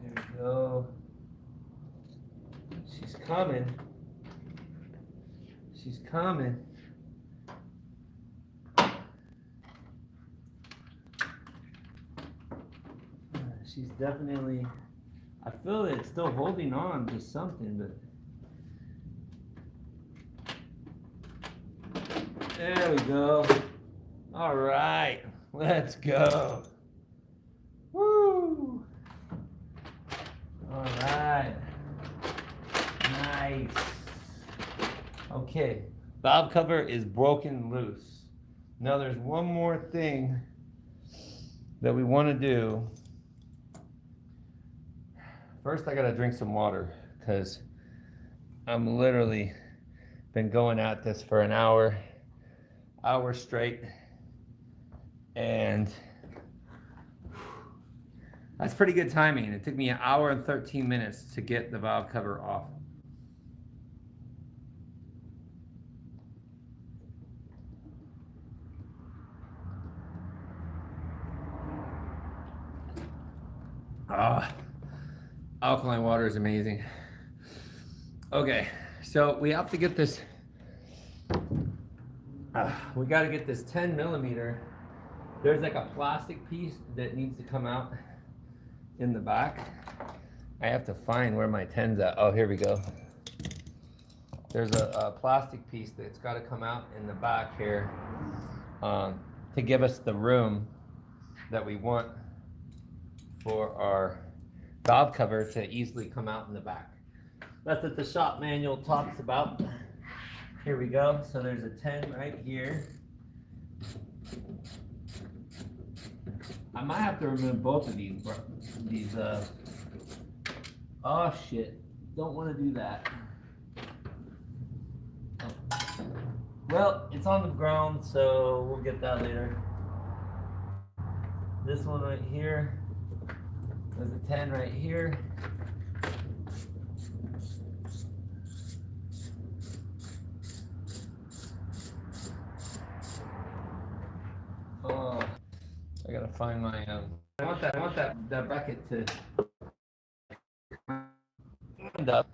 There we go. She's coming. She's coming. She's definitely, I feel that it's still holding on to something, but there we go. All right, let's go. Woo! All right, nice. Okay, valve cover is broken loose. Now there's one more thing that we want to do. First, I gotta drink some water because I'm literally been going at this for an hour straight, and that's pretty good timing. It took me an hour and 13 minutes to get the valve cover off. Alkaline water is amazing. Okay, so we have to get this, we got to get this 10 millimeter. There's like a plastic piece that needs to come out in the back. I have to find where my 10's at. Oh, here we go. There's a plastic piece that's got to come out in the back here to give us the room that we want for our valve cover to easily come out in the back. That's what the shop manual talks about. Here we go. So there's a 10 right here. I might have to remove both of these. Oh shit! Don't want to do that. Oh. Well, it's on the ground, so we'll get that later. This one right here. There's a 10 right here. Oh, I gotta find my I want that bracket to lined up.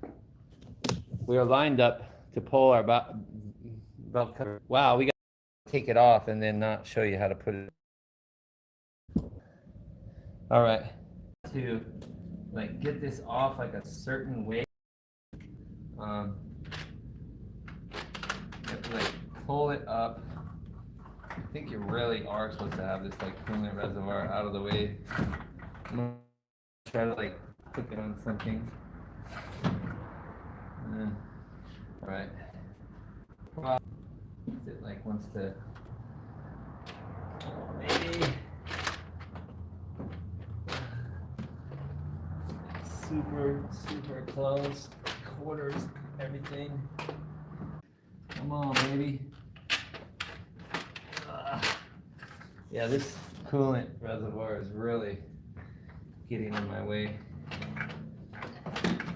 We are lined up to pull our valve cover. Wow, we got to take it off and then not show you how to put it. All right. To like get this off like a certain way, you have to like pull it up. I think you really are supposed to have this like coolant reservoir out of the way. I'm gonna try to like put it on something. All right. It like wants to. Oh, maybe. Super close, quarters, everything. Come on, baby. Yeah, this coolant reservoir is really getting in my way.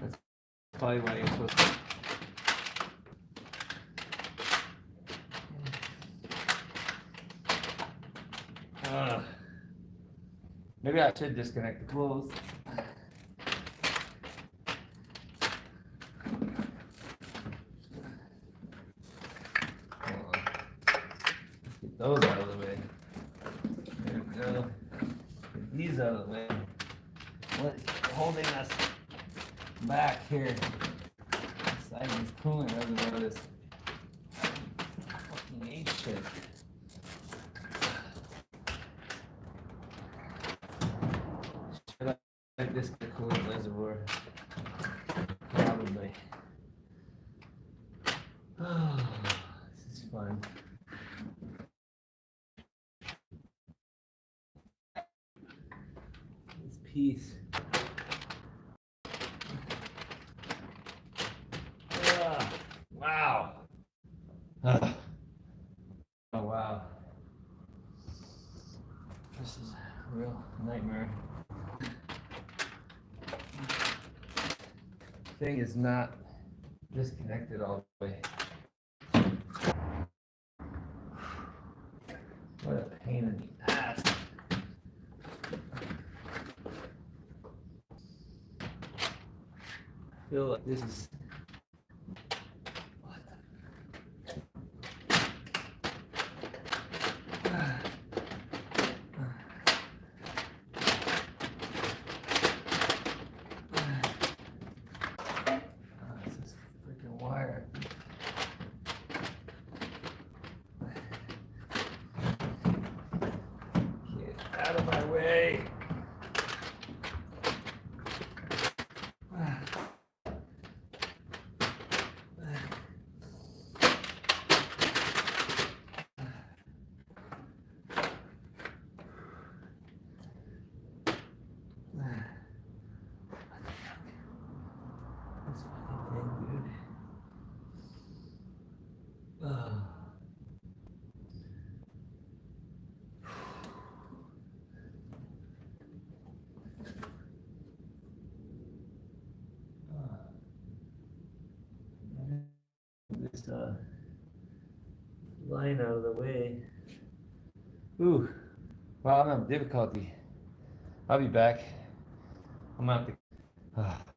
That's probably why you're supposed to. Maybe I should disconnect the clothes. Get those out of the way. There we go. Get these out of the way. What's holding us back here? This side is cooling, doesn't notice. Fucking ate shit. Should I make this the coolant reservoir? Probably. Oh, this is fun. This piece. Wow. Oh, wow. This is a real nightmare. Thing is not disconnected all the way. What a pain in the ass. I feel like this is wire. Get out of my way. This fucking thing, dude. This line out of the way. Ooh, wow, I'm having difficulty. I'll be back. I'm gonna have to.